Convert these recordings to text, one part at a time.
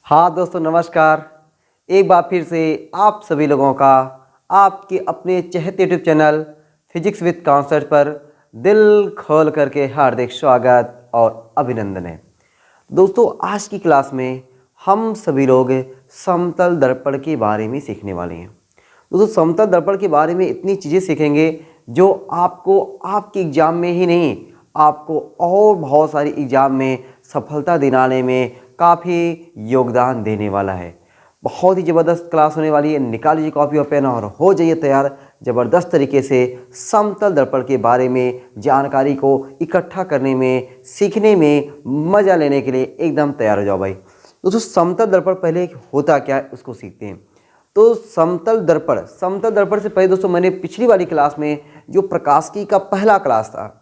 हाँ दोस्तों नमस्कार। एक बार फिर से आप सभी लोगों का आपके अपने चहेते YouTube channel physics with concept पर दिल खोल करके हार्दिक स्वागत और अभिनंदन है। दोस्तों आज की क्लास में हम सभी लोग समतल दर्पण के बारे में सीखने वाले हैं। दोस्तों समतल दर्पण के बारे में इतनी चीज़ें सीखेंगे जो आपको आपके एग्ज़ाम में ही नहीं, आपको और बहुत सारी एग्ज़ाम में सफलता दिलाने में काफ़ी योगदान देने वाला है। बहुत ही ज़बरदस्त क्लास होने वाली है। निकाल लीजिए कॉपी और पेन और हो जाइए तैयार ज़बरदस्त तरीके से समतल दर्पण के बारे में जानकारी को इकट्ठा करने में, सीखने में, मज़ा लेने के लिए एकदम तैयार हो जाओ भाई। दोस्तों समतल दर्पण पहले होता क्या है उसको सीखते हैं। तो समतल दर्पण से पहले दोस्तों मैंने पिछली वाली क्लास में जो प्रकाशिकी का पहला क्लास था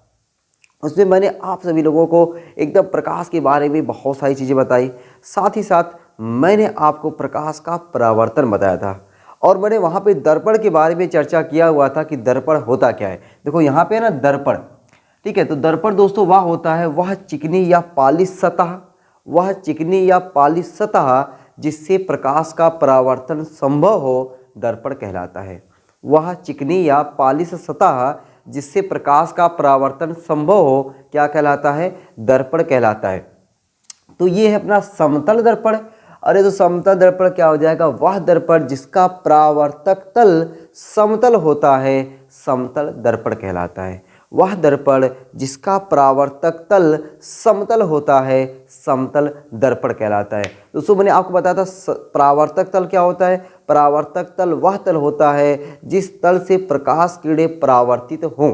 उसमें मैंने आप सभी लोगों को एकदम प्रकाश के बारे में बहुत सारी चीज़ें बताई। साथ ही साथ मैंने आपको प्रकाश का परावर्तन बताया था और मैंने वहाँ पे दर्पण के बारे में चर्चा किया हुआ था कि दर्पण होता क्या है। देखो यहाँ पे है ना दर्पण, ठीक है। तो दर्पण दोस्तों वह होता है वह चिकनी या पालिश सतह जिससे प्रकाश का परावर्तन संभव हो दर्पण कहलाता है। वह चिकनी या पालिश सतह जिससे प्रकाश का परावर्तन संभव हो क्या कहलाता है? दर्पण कहलाता है। तो ये है अपना समतल दर्पण। अरे तो समतल दर्पण क्या हो जाएगा? वह दर्पण जिसका परावर्तक तल समतल होता है समतल दर्पण कहलाता है। वह दर्पण जिसका परावर्तक तल समतल होता है समतल दर्पण कहलाता है। दोस्तों मैंने आपको बताया था परावर्तक तल क्या होता है। परावर्तक तल वह तल होता है जिस तल से प्रकाश किरणें परावर्तित हों।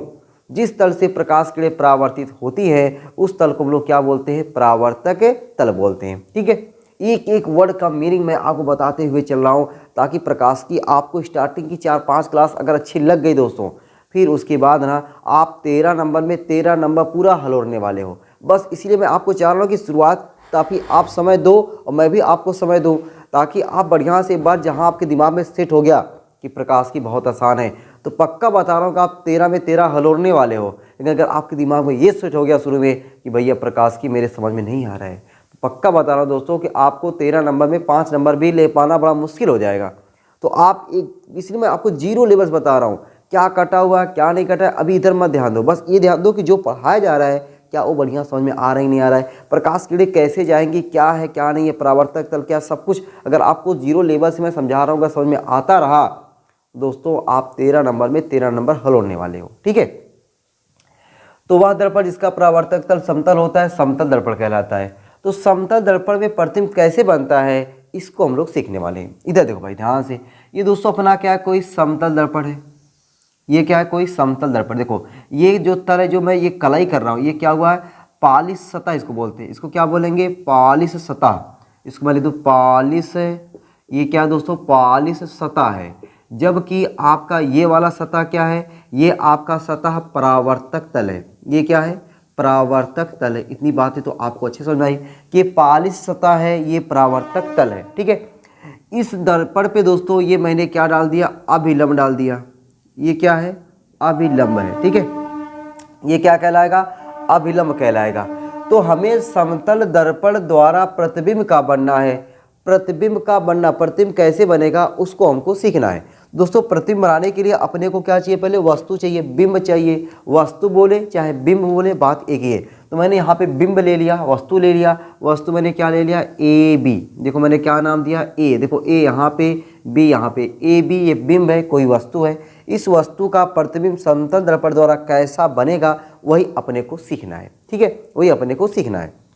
जिस तल से प्रकाश किरणें परावर्तित होती है उस तल को हम लोग क्या बोलते हैं? परावर्तक तल बोलते हैं। ठीक है, एक एक वर्ड का मीनिंग मैं आपको बताते हुए चल रहा हूँ ताकि प्रकाश की आपको स्टार्टिंग की 4-5 क्लास अगर अच्छी लग गई दोस्तों, फिर उसके बाद ना आप 13 नंबर में 13 नंबर पूरा हलोड़ने वाले हो। बस इसीलिए मैं आपको चाह रहा हूँ कि शुरुआत ताकि आप समय दो और मैं भी आपको समय दूँ ताकि आप बढ़िया से एक बार जहाँ आपके दिमाग में सेट हो गया कि प्रकाश की बहुत आसान है तो पक्का बता रहा हूँ कि आप 13 में 13 हलोड़ने वाले हो। लेकिन अगर आपके दिमाग में ये सेट हो गया शुरू में कि भैया प्रकाश की मेरे समझ में नहीं आ रहा है तो पक्का बता रहा हूँ दोस्तों कि आपको 13 नंबर में 5 नंबर भी ले पाना बड़ा मुश्किल हो जाएगा। तो आप इसलिए मैं आपको 0 लेवल्स बता रहा हूँ, क्या कटा हुआ क्या नहीं कटा है अभी इधर मत ध्यान दो। बस ये ध्यान दो कि जो पढ़ाया जा रहा है क्या वो बढ़िया समझ में आ रहा ही नहीं आ रहा है, प्रकाश किरणें कैसे जाएंगी, क्या है क्या नहीं है, परावर्तक तल क्या, सब कुछ अगर आपको 0 लेवल से मैं समझा रहा हूँ अगर समझ में आता रहा दोस्तों आप 13 नंबर में 13 नंबर हलोड़ने वाले हो। ठीक है, तो वह दर्पण जिसका परावर्तक तल समतल होता है समतल दर्पण कहलाता है। तो समतल दर्पण में प्रतिबिंब कैसे बनता है इसको हम लोग सीखने वाले हैं। इधर देखो भाई ध्यान से, ये दोस्तों अपना क्या है? कोई समतल दर्पण है। ये क्या है? कोई समतल दर्पण। देखो ये जो तल है जो मैं ये कलाई कर रहा हूँ ये क्या हुआ है? पालिश सतह इसको बोलते हैं। इसको क्या बोलेंगे? पालिश सतह। इसको मैं लिख दूँ पालिश। ये क्या है दोस्तों? पालिश सतह है। जबकि आपका ये वाला सतह क्या है? ये आपका सतह परावर्तक तल है। ये क्या है? परावर्तक तल है। इतनी बातें तो आपको अच्छे समझ में आई कि पालिश सतह है, ये परावर्तक तल है। ठीक है, इस दर्पण पे दोस्तों ये मैंने क्या डाल दिया? अभिलंब डाल दिया। ये क्या है? अभिलंब है। ठीक है, ये क्या कहलाएगा? अभिलंब कहलाएगा। तो हमें समतल दर्पण द्वारा प्रतिबिंब का बनना है। प्रतिबिंब का बनना, प्रतिबिंब कैसे बनेगा उसको हमको सीखना है। दोस्तों प्रतिबिंब बनाने के लिए अपने को क्या चाहिए? पहले वस्तु चाहिए, बिंब चाहिए। वस्तु बोले चाहे बिंब बोले बात एक ही है। तो मैंने यहाँ पे बिंब ले लिया, वस्तु ले लिया। वस्तु मैंने क्या ले लिया? A B. देखो मैंने क्या नाम दिया? ए। देखो ए यहाँ पे, बी यहाँ पे, ए बी ये बिंब है, कोई वस्तु है। इस वस्तु का प्रतिबिंब समतल दर्पण द्वारा कैसा बनेगा वही अपने को सीखना है। ठीक है, वही अपने को सीखना है।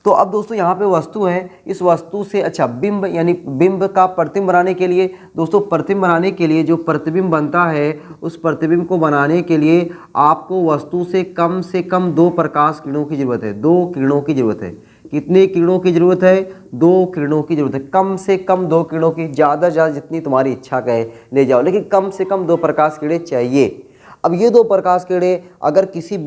तो अब दोस्तों यहाँ पे वस्तु है, इस वस्तु से अच्छा बिंब यानी बिंब का प्रतिबिंब बनाने के लिए दोस्तों, प्रतिबिंब बनाने के लिए जो प्रतिबिंब बनता है उस प्रतिबिंब को बनाने के लिए आपको वस्तु से कम 2 प्रकाश किरणों की जरूरत है। 2 किरणों की जरूरत है। कितने किरणों की जरूरत है? 2 किरणों की जरूरत है। कम से कम 2 किरणों की, ज़्यादा से ज़्यादा जितनी तुम्हारी इच्छा कहे ले जाओ, लेकिन कम से कम 2 प्रकाश किरणें चाहिए। अब ये 2 प्रकाश किरणें अगर किसी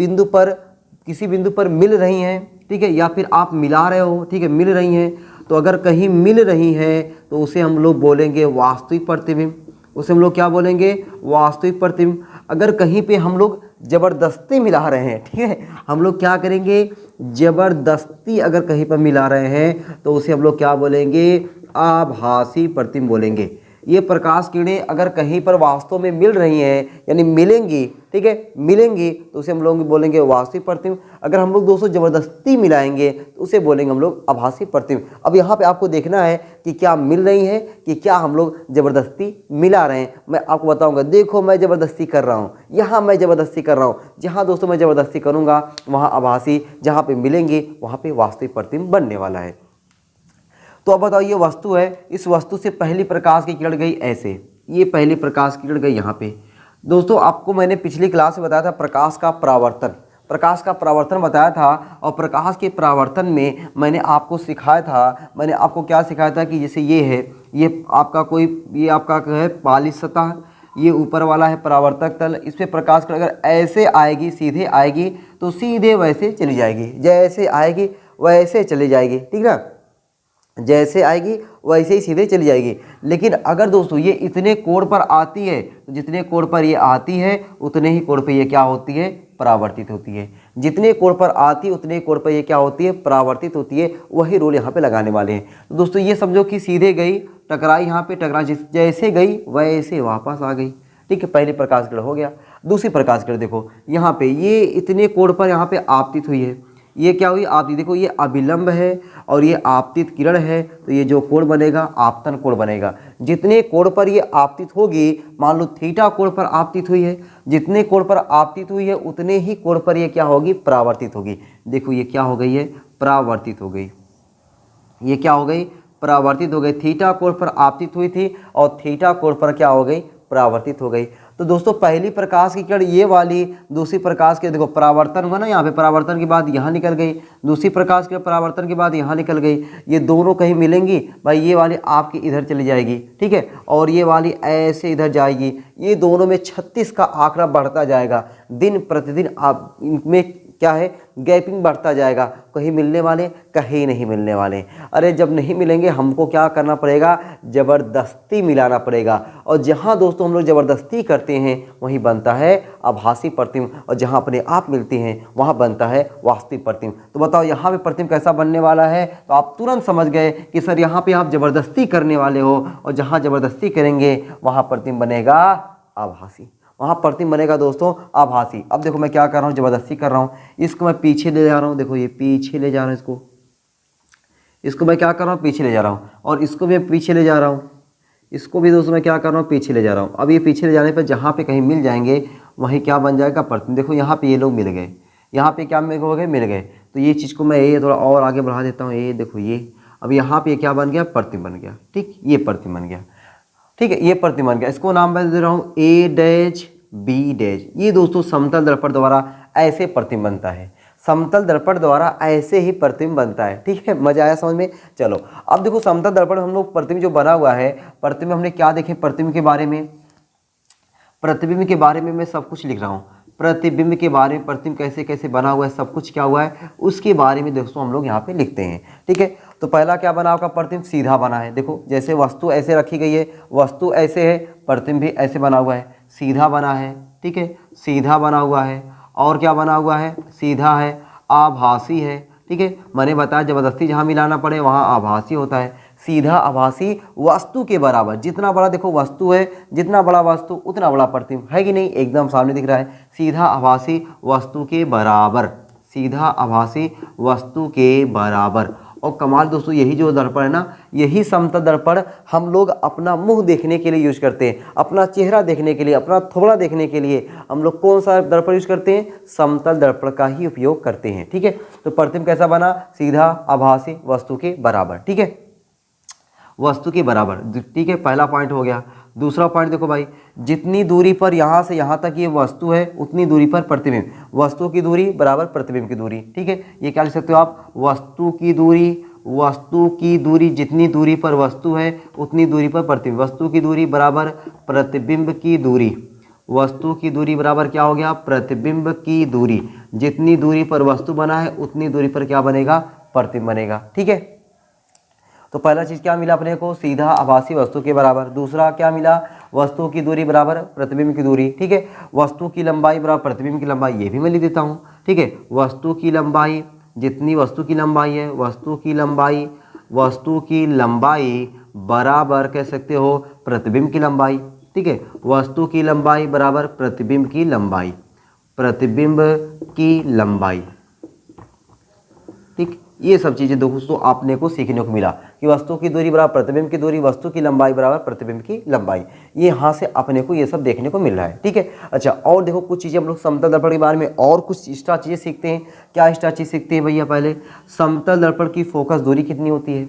बिंदु पर मिल रही हैं, ठीक है, या फिर आप मिला रहे हो, ठीक है, मिल रही हैं, तो अगर कहीं मिल रही हैं तो उसे हम लोग बोलेंगे वास्तविक प्रतिबिंब। उसे हम लोग क्या बोलेंगे? वास्तविक प्रतिबिंब। अगर कहीं पे हम लोग ज़बरदस्ती मिला रहे हैं, ठीक है, हम लोग क्या करेंगे, ज़बरदस्ती अगर कहीं पर मिला रहे हैं तो उसे हम लोग क्या बोलेंगे, आभासी प्रतिबिंब बोलेंगे। ये प्रकाश किरणें अगर कहीं पर वास्तव में मिल रही हैं यानी मिलेंगी, ठीक है, मिलेंगी तो उसे हम लोग बोलेंगे वास्तविक प्रतिबिंब। अगर हम लोग दोस्तों ज़बरदस्ती मिलाएंगे तो उसे बोलेंगे हम लोग आभासी प्रतिबिंब। अब यहाँ पे आपको देखना है कि क्या मिल रही है कि क्या हम लोग ज़बरदस्ती मिला रहे हैं। मैं आपको बताऊंगा, देखो मैं ज़बरदस्ती कर रहा हूँ, यहाँ मैं ज़बरदस्ती कर रहा हूँ, जहाँ दोस्तों मैं ज़बरदस्ती करूँगा वहाँ आभासी, जहाँ पे मिलेंगे वहाँ पे वास्तविक प्रतिबिंब बनने वाला है। तो अब बताओ, ये वस्तु है, इस वस्तु से पहली प्रकाश की किरण गई ऐसे, ये पहली प्रकाश की किरण गई यहाँ पे। दोस्तों आपको मैंने पिछली क्लास में बताया था प्रकाश का परावर्तन, प्रकाश का परावर्तन बताया था, और प्रकाश के परावर्तन में मैंने आपको सिखाया था, मैंने आपको क्या सिखाया था कि जैसे ये है, ये आपका कोई, ये आपका है पालिश सतह, ये ऊपर वाला है परावर्तक तल, इस पर प्रकाश की अगर ऐसे आएगी, सीधे आएगी तो सीधे वैसे चली जाएगी, जैसे आएगी वैसे चली जाएगी, ठीक ना, जैसे आएगी वैसे ही सीधे चली जाएगी। लेकिन अगर दोस्तों ये इतने कोण पर आती है तो जितने कोण पर ये आती है उतने ही कोण पर ये क्या होती है, परावर्तित होती है। जितने कोण पर आती है उतने कोण पर ये क्या होती है, परावर्तित होती है। वही रूल यहाँ पे लगाने वाले हैं। तो दोस्तों ये समझो कि सीधे गई, टकराई, यहाँ पे टकरा, जैसे गई वैसे वापस आ गई, ठीक है, पहली प्रकाश किरण हो गया। दूसरी प्रकाश किरण देखो, यहाँ पे ये इतने कोण पर यहाँ पे आपतित हुई है, ये क्या हुई, आपतित, देखो ये अभिलंब है और ये आपतित किरण है, तो ये जो कोण बनेगा आपतन कोण बनेगा। जितने कोण पर ये आपतित होगी, मान लो थीटा कोण पर आपतित हुई है, जितने कोण पर आपतित हुई है उतने ही कोण पर ये क्या होगी, परावर्तित होगी। देखो ये क्या हो गई है, परावर्तित हो गई, ये क्या हो गई, परावर्तित हो गई। थीटा कोण पर आपतित हुई थी और थीटा कोण पर क्या हो गई, परावर्तित हो गई। तो दोस्तों पहली प्रकाश की किरण ये वाली, दूसरी प्रकाश के देखो परावर्तन हुआ ना, यहाँ पे परावर्तन के बाद यहाँ निकल गई, दूसरी प्रकाश के परावर्तन के बाद यहाँ निकल गई। ये दोनों कहीं मिलेंगी भाई, ये वाली आपकी इधर चली जाएगी, ठीक है, और ये वाली ऐसे इधर जाएगी। ये दोनों में 36 का आंकड़ा बढ़ता जाएगा, दिन प्रतिदिन आप इनमें क्या है, गैपिंग बढ़ता जाएगा, कहीं मिलने वाले कहीं नहीं मिलने वाले। अरे जब नहीं मिलेंगे हमको क्या करना पड़ेगा, ज़बरदस्ती मिलाना पड़ेगा। और जहाँ दोस्तों हम लोग ज़बरदस्ती करते हैं वहीं बनता है आभासी प्रतिबिंब, और जहाँ अपने आप मिलते हैं वहाँ बनता है वास्तविक प्रतिबिंब। तो बताओ यहाँ पे प्रतिबिंब कैसा बनने वाला है, तो आप तुरंत समझ गए कि सर यहाँ पे आप ज़बरदस्ती करने वाले हो, और जहाँ ज़बरदस्ती करेंगे वहाँ प्रतिबिंब बनेगा आभासी, वहाँ प्रतिबिंब बनेगा दोस्तों आभासी। अब देखो मैं क्या कर रहा हूँ, ज़बरदस्ती कर रहा हूँ, इसको मैं पीछे ले जा रहा हूँ, देखो ये पीछे ले जा रहा हूँ, इसको मैं क्या कर रहा हूँ, पीछे ले जा रहा हूँ, और इसको भी मैं पीछे ले जा रहा हूँ, इसको भी दोस्तों मैं क्या कर रहा हूँ, पीछे ले जा रहा हूँ। अब ये पीछे ले जाने पर जहाँ पे कहीं मिल जाएंगे वहीं क्या बन जाएगा, प्रतिबिंब। देखो यहाँ पे ये लोग मिल गए, यहाँ पे क्या हो गए, मिल गए। तो ये चीज़ को मैं ये थोड़ा और आगे बढ़ा देता हूँ, ये देखो ये, अब यहाँ पे क्या बन गया, प्रतिबिंब बन गया, ठीक, ये प्रतिबिंब बन गया, ठीक है, ये प्रतिबिंब बन गया। इसको नाम मैं दे रहा हूँ ए डैश बी डैश। ये दोस्तों समतल दर्पण द्वारा ऐसे प्रतिबिंब बनता है, समतल दर्पण द्वारा ऐसे ही प्रतिबिंब बनता है, ठीक है, मजा आया समझ में। चलो अब देखो समतल दर्पण हम लोग प्रतिबिंब जो बना हुआ है, प्रतिबिंब हमने क्या देखे, प्रतिबिंब के बारे में, प्रतिबिंब के बारे में मैं सब कुछ लिख रहा हूँ, प्रतिबिंब के बारे में, प्रतिबिंब कैसे कैसे बना हुआ है, सब कुछ क्या हुआ है उसके बारे में दोस्तों हम लोग यहाँ पे लिखते हैं, ठीक है। तो पहला क्या बना आपका, प्रतिबिंब सीधा बना है। देखो जैसे वस्तु ऐसे रखी गई है, वस्तु ऐसे है, प्रतिबिंब भी ऐसे बना हुआ है, सीधा बना है, ठीक है, सीधा बना हुआ है। और क्या बना हुआ है, सीधा है, आभासी है, ठीक है, मैंने बताया ज़बरदस्ती जहाँ मिलाना पड़े वहाँ आभासी होता है। सीधा आभासी, वस्तु के बराबर, जितना बड़ा देखो वस्तु है, जितना बड़ा वस्तु उतना बड़ा प्रतिबिंब है कि नहीं, एकदम सामने दिख रहा है। सीधा आभासी वस्तु के बराबर, सीधा आभासी वस्तु के बराबर। और कमाल दोस्तों यही जो दर्पण है ना, यही समतल दर्पण हम लोग अपना मुंह देखने के लिए यूज करते हैं, अपना चेहरा देखने के लिए, अपना थोबड़ा देखने के लिए हम लोग कौन सा दर्पण यूज करते हैं, समतल दर्पण का ही उपयोग करते हैं, ठीक है। तो प्रतिबिंब कैसा बना, सीधा आभासी वस्तु के बराबर, ठीक है, वस्तु के बराबर, ठीक है, पहला पॉइंट हो गया। दूसरा पॉइंट देखो भाई, जितनी दूरी पर यहाँ से यहाँ तक ये वस्तु है उतनी दूरी पर प्रतिबिंब, वस्तु की दूरी बराबर प्रतिबिंब की दूरी, ठीक है। ये क्या लिख सकते हो आप, वस्तु की दूरी, वस्तु की दूरी, जितनी दूरी पर वस्तु है उतनी दूरी पर प्रतिबिंब, वस्तु की दूरी बराबर प्रतिबिंब की दूरी, वस्तु की दूरी बराबर क्या हो गया, प्रतिबिंब की दूरी। जितनी दूरी पर वस्तु बना है उतनी दूरी पर क्या बनेगा, प्रतिबिंब बनेगा, ठीक है। तो पहला चीज़ क्या मिला अपने को, सीधा आभासी वस्तु के बराबर। दूसरा क्या मिला, वस्तु की दूरी बराबर प्रतिबिंब की दूरी, ठीक है। वस्तु की लंबाई बराबर प्रतिबिंब की लंबाई, ये भी मैं लिख देता हूँ, ठीक है। वस्तु की लंबाई, जितनी वस्तु की लंबाई है, वस्तु की लंबाई बराबर कह सकते हो प्रतिबिंब की लंबाई, ठीक है। वस्तु की लंबाई बराबर प्रतिबिंब की लंबाई, प्रतिबिंब की लंबाई, ठीक। ये सब चीज़ें दोस्तों आपने को सीखने को मिला कि वस्तु की दूरी बराबर प्रतिबिंब की दूरी, वस्तु की लंबाई बराबर प्रतिबिंब की लंबाई। ये यहाँ से अपने को ये सब देखने को मिल रहा है, ठीक है। अच्छा, और देखो कुछ चीज़ें हम लोग समतल दर्पण के बारे में और कुछ एक्स्ट्रा चीज़ें सीखते हैं। क्या एक्स्ट्रा चीज़ सीखते हैं भैया, पहले समतल दर्पण की फोकस दूरी कितनी होती है।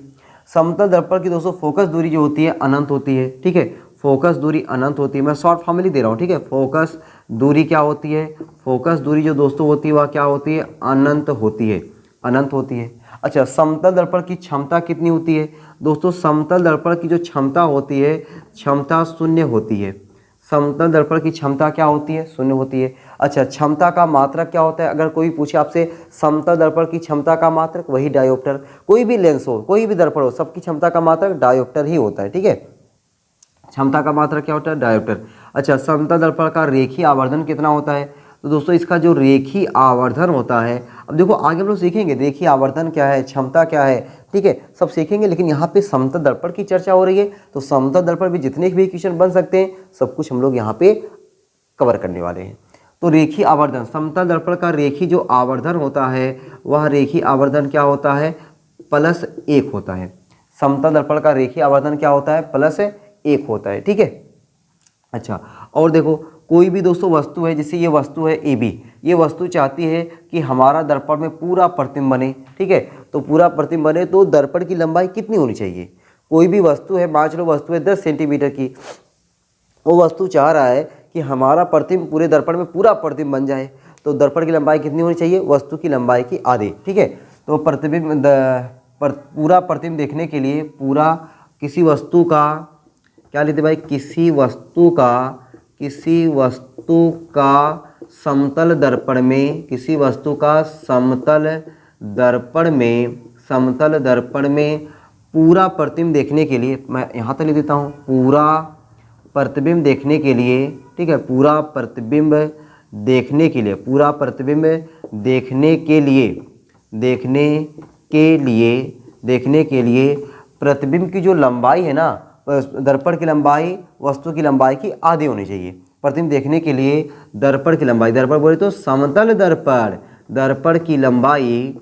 समतल दर्पण की दोस्तों फोकस दूरी जो होती है अनंत होती है, ठीक है। फोकस दूरी अनंत होती है, मैं शॉर्ट फॉर्म में लिख दे रहा हूँ, ठीक है। फोकस दूरी क्या होती है, फोकस दूरी जो दोस्तों होती है वह क्या होती है, अनंत होती है, अनंत होती है। अच्छा, समतल दर्पण की क्षमता कितनी होती है दोस्तों, समतल दर्पण की जो क्षमता होती है, क्षमता शून्य होती है। समतल दर्पण की क्षमता क्या होती है, शून्य होती है। अच्छा, क्षमता का मात्रक क्या होता है, अगर कोई पूछे आपसे समतल दर्पण की क्षमता का मात्रक, वही डायोप्टर। कोई भी लेंस हो, कोई भी दर्पण हो, सबकी क्षमता का मात्रक डायोप्टर ही होता है, ठीक है। क्षमता का मात्रक क्या होता है, डायोप्टर। अच्छा, समतल दर्पण का रेखीय आवर्धन कितना होता है, तो दोस्तों इसका जो रेखीय आवर्धन होता है, अब देखो आगे हम लोग सीखेंगे रेखीय आवर्धन क्या है, क्षमता क्या है, ठीक है, सब सीखेंगे। लेकिन यहाँ पे समतल दर्पण की चर्चा हो रही है, तो समतल दर्पण भी जितने भी क्वेश्चन बन सकते हैं सब कुछ हम लोग यहाँ पे कवर करने वाले हैं। तो रेखीय आवर्धन, समतल दर्पण का रेखीय जो आवर्धन होता है वह रेखीय आवर्धन क्या होता है, +1 होता है। समतल दर्पण का रेखीय आवर्धन क्या होता है, +1 होता है, ठीक है। अच्छा, और देखो कोई भी दोस्तों वस्तु है, जैसे ये वस्तु है AB, ये वस्तु चाहती है कि हमारा दर्पण में पूरा प्रतिबिंब बने, ठीक है। तो पूरा प्रतिबिंब बने तो दर्पण की लंबाई कितनी होनी चाहिए। कोई भी वस्तु है, मान लो वस्तु है 10 सेंटीमीटर की, वो वस्तु चाह रहा है कि हमारा प्रतिबिंब पूरे दर्पण में पूरा प्रतिबिंब बन जाए, तो दर्पण की लंबाई कितनी होनी चाहिए, वस्तु की लंबाई की आधी, ठीक है। तो प्रतिबिंब पूरा प्रतिबिंब देखने के लिए पूरा किसी वस्तु का क्या लेते भाई, किसी वस्तु का समतल दर्पण में, किसी वस्तु का समतल दर्पण में पूरा प्रतिबिंब देखने के लिए, मैं यहाँ तक लिख देता हूँ, पूरा प्रतिबिंब देखने के लिए, ठीक है, पूरा प्रतिबिंब देखने के लिए, पूरा प्रतिबिंब देखने के लिए प्रतिबिंब की जो लंबाई है ना, दर्पण की लंबाई वस्तु की लंबाई की आधी होनी चाहिए। प्रतिबिंब देखने के लिए दर्पण की लंबाई, दर्पण बोले तो समतल दर्पण, दर्पण की लंबाई,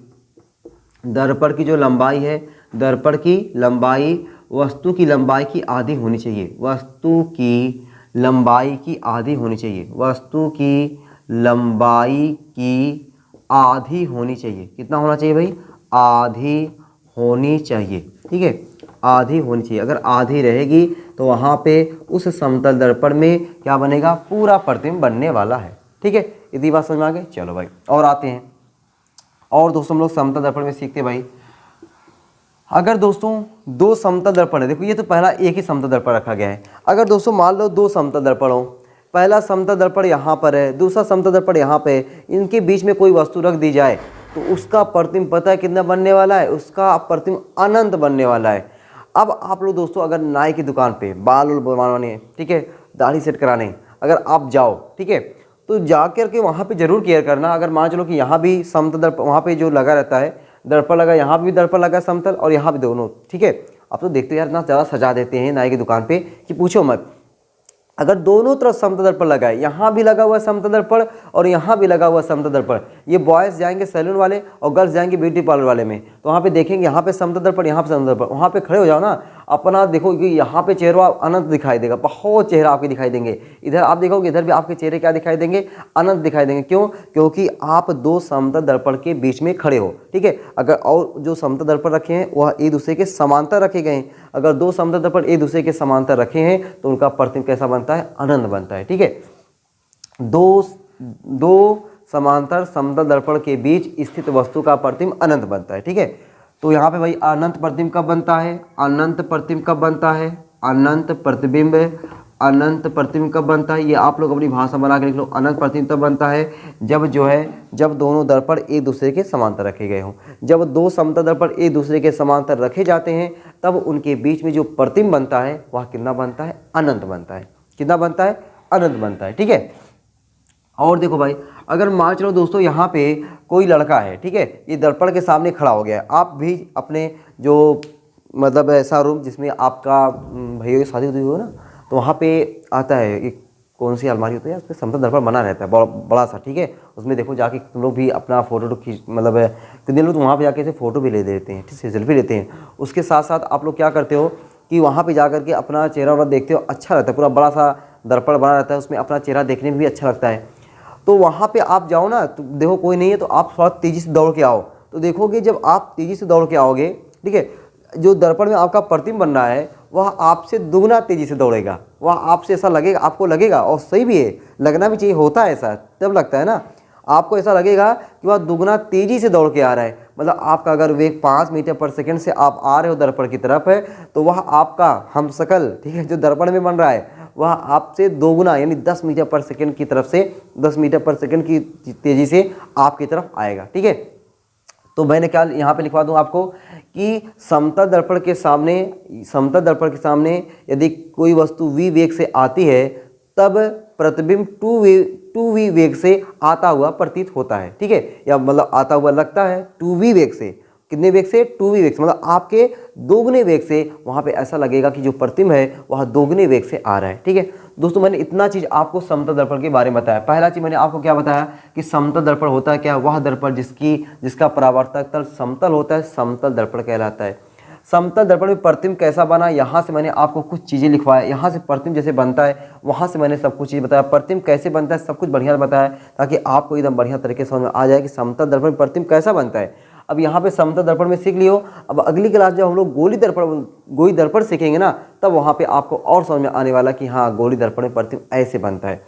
दर्पण की जो लंबाई है, दर्पण की लंबाई वस्तु की लंबाई की आधी होनी चाहिए, वस्तु की लंबाई की आधी होनी चाहिए, वस्तु की लंबाई की आधी होनी चाहिए। कितना होना चाहिए भाई, आधी होनी चाहिए, ठीक है, आधी होनी चाहिए। अगर आधी रहेगी तो वहाँ पे उस समतल दर्पण में क्या बनेगा, पूरा प्रतिबिंब बनने वाला है, ठीक है। इतनी बात समझ में आ गई। चलो भाई और आते हैं, और दोस्तों हम लोग समतल दर्पण में सीखते भाई, अगर दोस्तों दो समतल दर्पण है, देखो ये तो पहला एक ही समतल दर्पण रखा गया है। अगर दोस्तों मान लो दो समतल दर्पण हो, पहला समतल दर्पण यहाँ पर है, दूसरा समतल दर्पण यहाँ पे है, इनके बीच में कोई वस्तु रख दी जाए तो उसका प्रतिबिंब पता है कितना बनने वाला है, उसका प्रतिबिंब अनंत बनने वाला है। अब आप लोग दोस्तों अगर नाई की दुकान पे बाल बनवाने, ठीक है, दाढ़ी सेट कराने अगर आप जाओ, ठीक है, तो जा कर के वहाँ पे जरूर केयर करना। अगर मान चलो कि यहाँ भी समतल दर्पण, वहाँ पे जो लगा रहता है दर्पण लगा, यहाँ भी दर्पण लगा समतल और यहाँ भी दोनों, ठीक है। आप तो देखते हो यार इतना ज़्यादा सजा देते हैं नाई की दुकान पे कि पूछो मत। अगर दोनों तरफ समतल दर्पण लगा है, यहाँ भी लगा हुआ समतल दर्पण और यहाँ भी लगा हुआ समतल दर्पण, ये बॉयज़ जाएंगे सैलून वाले और गर्ल्स जाएंगे ब्यूटी पार्लर वाले में, तो वहाँ पे देखेंगे यहाँ पे समतल दर्पण, यहाँ पे समतल दर्पण, वहाँ पे खड़े हो जाओ ना, अपना देखो कि यहाँ पे चेहरा अनंत दिखाई देगा, बहुत चेहरा आपके दिखाई देंगे। इधर आप देखोगे इधर भी आपके चेहरे क्या दिखाई देंगे, अनंत दिखाई देंगे। क्यों? क्योंकि आप दो समतल दर्पण के बीच में खड़े हो, ठीक है। अगर और जो समतल दर्पण रखे हैं वह एक दूसरे के समांतर रखे गए हैं। अगर दो समतल दर्पण एक दूसरे के समांतर रखे हैं तो उनका प्रतिबिंब कैसा बनता है, अनंत बनता है, ठीक है। दो समांतर समतल दर्पण के बीच स्थित वस्तु का प्रतिबिंब अनंत बनता है, ठीक है। तो यहाँ पे भाई अनंत प्रतिबिंब कब बनता है, अनंत प्रतिबिंब कब बनता है, अनंत प्रतिबिंब अनंत प्रतिबिंब कब बनता है, ये आप लोग अपनी भाषा बना के लिख लो। अनंत प्रतिबिंब तब बनता है जब दोनों दर्पण एक दूसरे के समांतर रखे गए हों। जब दो समतल दर्पण एक दूसरे के समांतर रखे जाते हैं तब उनके बीच में जो प्रतिबिंब बनता है वह कितना बनता है, अनंत बनता है। कितना बनता है, अनंत बनता है। ठीक है। और देखो भाई, अगर मान चलो दोस्तों यहाँ पे कोई लड़का है, ठीक है, ये दर्पण के सामने खड़ा हो गया है। आप भी अपने जो मतलब ऐसा रूम जिसमें आपका भैया की शादी हो ना, तो वहाँ पे आता है एक कौन सी अलमारी होती है, उस पर समतल दर्पण बना रहता है बड़ा सा, ठीक है। उसमें देखो जाके तुम लोग भी अपना फोटो खींच, मतलब कितने लोग तो वहाँ पे जाके ऐसे फ़ोटो भी ले देते हैं, ठीक है, सेल्फी लेते हैं। उसके साथ साथ आप लोग क्या करते हो कि वहाँ पे जा करके अपना चेहरा वगैरह देखते हो, अच्छा रहता है। पूरा बड़ा सा दर्पण बना रहता है, उसमें अपना चेहरा देखने में भी अच्छा लगता है। तो वहाँ पे आप जाओ ना, तो देखो कोई नहीं है तो आप थोड़ा तेज़ी से दौड़ के आओ, तो देखोगे जब आप तेज़ी से दौड़ के आओगे, ठीक है, जो दर्पण में आपका प्रतिबिंब बन रहा है वह आपसे दुगना तेज़ी से दौड़ेगा। वह आपसे ऐसा लगेगा, आपको लगेगा, और सही भी है, लगना भी चाहिए, होता है ऐसा, तब लगता है ना, आपको ऐसा लगेगा कि वह दुगना तेज़ी से दौड़ के आ रहा है। मतलब आपका अगर वेग 5 मीटर पर सेकंड से आप आ रहे हो दर्पण की तरफ है, तो वह आपका हमशक्ल, ठीक है, जो दर्पण में बन रहा है वह आपसे दोगुना यानी 10 मीटर पर सेकंड की तरफ से 10 मीटर पर सेकंड की तेज़ी से आपकी तरफ आएगा। ठीक है। तो मैंने क्या यहाँ पे लिखवा दूँ आपको कि समतल दर्पण के सामने यदि कोई वस्तु v वेग से आती है तब प्रतिबिंब 2v वेग से आता हुआ प्रतीत होता है। ठीक है, या मतलब आता हुआ लगता है 2v वेग से। कितने वेग से, 2v वेग से, मतलब आपके दोगुने वेग से वहाँ पे ऐसा लगेगा कि जो प्रतिबिंब है वह दोगुने वेग से आ रहा है। ठीक है दोस्तों, मैंने इतना चीज़ आपको समतल दर्पण के बारे में बताया। पहला चीज़ मैंने आपको क्या बताया कि समतल दर्पण होता है क्या, वह दर्पण जिसका परावर्तक तल समतल होता है, समतल दर्पण कहलाता है। समतल दर्पण में प्रतिबिंब कैसा बना, यहाँ से मैंने आपको कुछ चीज़ें लिखवाया। यहाँ से प्रतिबिंब जैसे बनता है वहाँ से मैंने सब कुछ चीज़ बताया। प्रतिबिंब कैसे बनता है सब कुछ बढ़िया बताया, ताकि आपको एकदम बढ़िया तरीके से समझ में आ जाए कि समतल दर्पण में प्रतिबिंब कैसा बनता है। अब यहाँ पे समतल दर्पण में सीख लियो। अब अगली क्लास जब हम लोग गोली दर्पण सीखेंगे ना, तब वहाँ पे आपको और समझ में आने वाला कि हाँ गोली दर्पण में प्रतिबिंब ऐसे बनता है।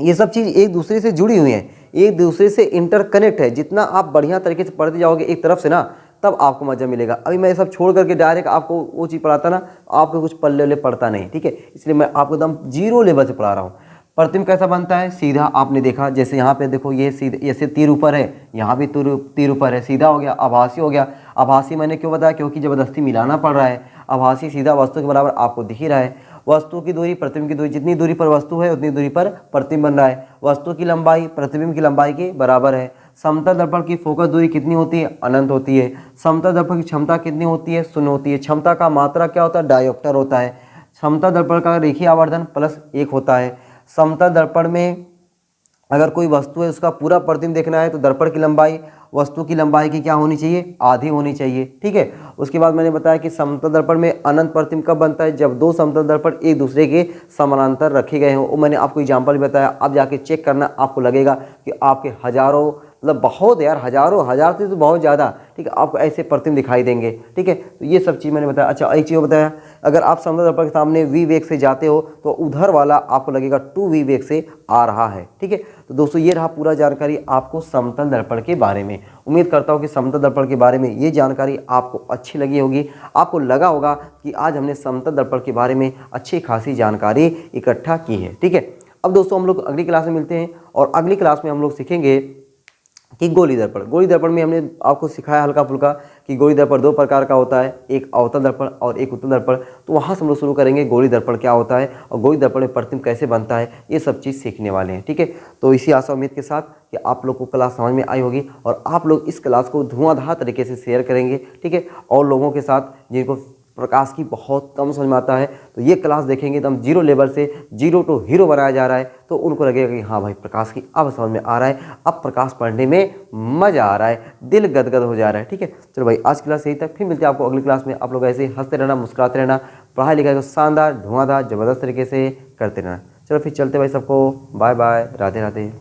ये सब चीज़ एक दूसरे से जुड़ी हुई हैं, एक दूसरे से इंटरकनेक्ट है। जितना आप बढ़िया तरीके से पढ़ते जाओगे एक तरफ से ना, तब आपको मज़ा मिलेगा। अभी मैं ये सब छोड़ करके डायरेक्ट आपको वो चीज़ पढ़ाता ना, आपको कुछ पल्ले पड़ता नहीं। ठीक है, इसलिए मैं आपको एकदम जीरो लेवल से पढ़ा रहा हूँ। प्रतिबिंब कैसा बनता है, सीधा आपने देखा, जैसे यहाँ पे देखो ये सीधा, ऐसे तीर ऊपर है, यहाँ भी तीर ऊपर है, सीधा हो गया, आभासी हो गया। आभासी मैंने क्यों बताया, क्योंकि ज़बरदस्ती मिलाना पड़ रहा है। आभासी सीधा वस्तु के बराबर आपको दिख ही रहा है। वस्तु की दूरी प्रतिबिंब की दूरी, जितनी दूरी पर वस्तु है उतनी दूरी पर प्रतिबिंब बन रहा है। वस्तु की लंबाई प्रतिबिंब की लंबाई के बराबर है। समतल दर्पण की फोकस दूरी कितनी होती है, अनंत होती है। समतल दर्पण की क्षमता कितनी होती है, शून्य होती है। क्षमता का मात्रा क्या होता है, डायोप्टर होता है। समतल दर्पण का रेखीय आवर्धन +1 होता है। समतल दर्पण में अगर कोई वस्तु है उसका पूरा प्रतिबिंब देखना है तो दर्पण की लंबाई वस्तु की लंबाई की क्या होनी चाहिए, आधी होनी चाहिए। ठीक है, उसके बाद मैंने बताया कि समतल दर्पण में अनंत प्रतिबिंब कब बनता है, जब दो समतल दर्पण एक दूसरे के समानांतर रखे गए हों। वो मैंने आपको एग्जाम्पल भी बताया, आप जाके चेक करना, आपको लगेगा कि आपके हजारों, मतलब बहुत यार, हज़ार से तो बहुत ज़्यादा, ठीक है, आपको ऐसे प्रतिबिंब दिखाई देंगे। ठीक है, तो ये सब चीज़ मैंने बताया। अच्छा, एक चीज़ बताया, अगर आप समतल दर्पण के सामने v वेग से जाते हो तो उधर वाला आपको लगेगा 2v वेग से आ रहा है। ठीक है, तो दोस्तों ये रहा पूरा जानकारी आपको समतल दर्पण के बारे में। उम्मीद करता हूँ कि समतल दर्पण के बारे में ये जानकारी आपको अच्छी लगी होगी। आपको लगा होगा कि आज हमने समतल दर्पण के बारे में अच्छी खासी जानकारी इकट्ठा की है। ठीक है, अब दोस्तों हम लोग अगली क्लास में मिलते हैं और अगली क्लास में हम लोग सीखेंगे कि गोली दर्पण में हमने आपको सिखाया हल्का फुल्का कि गोली दर्पण 2 प्रकार का होता है, एक अवतल दर्पण और एक उत्तल दर्पण। तो वहाँ से हम लोग शुरू करेंगे गोली दर्पण क्या होता है और गोली दर्पण में प्रतिबिंब कैसे बनता है, ये सब चीज़ सीखने वाले हैं। ठीक है, तो इसी आशा उम्मीद के साथ कि आप लोग को क्लास समझ में आई होगी और आप लोग इस क्लास को धुआंधार तरीके से शेयर करेंगे। ठीक है, और लोगों के साथ जिनको प्रकाश की बहुत कम समझ में आता है, तो ये क्लास देखेंगे एकदम जीरो लेवल से जीरो टू हीरो बनाया जा रहा है, तो उनको लगेगा कि हाँ भाई प्रकाश की अब समझ में आ रहा है, अब प्रकाश पढ़ने में मज़ा आ रहा है, दिल गदगद हो जा रहा है। ठीक है, चलो भाई आज क्लास यही तक, फिर मिलते हैं आपको अगली क्लास में। आप लोग ऐसे हंसते रहना, मुस्कुराते रहना, पढ़ाई लिखाई को शानदार धुआंधार ज़बरदस्त तरीके से करते रहना। चलो फिर चलते भाई, सबको बाय बाय, राधे राधे।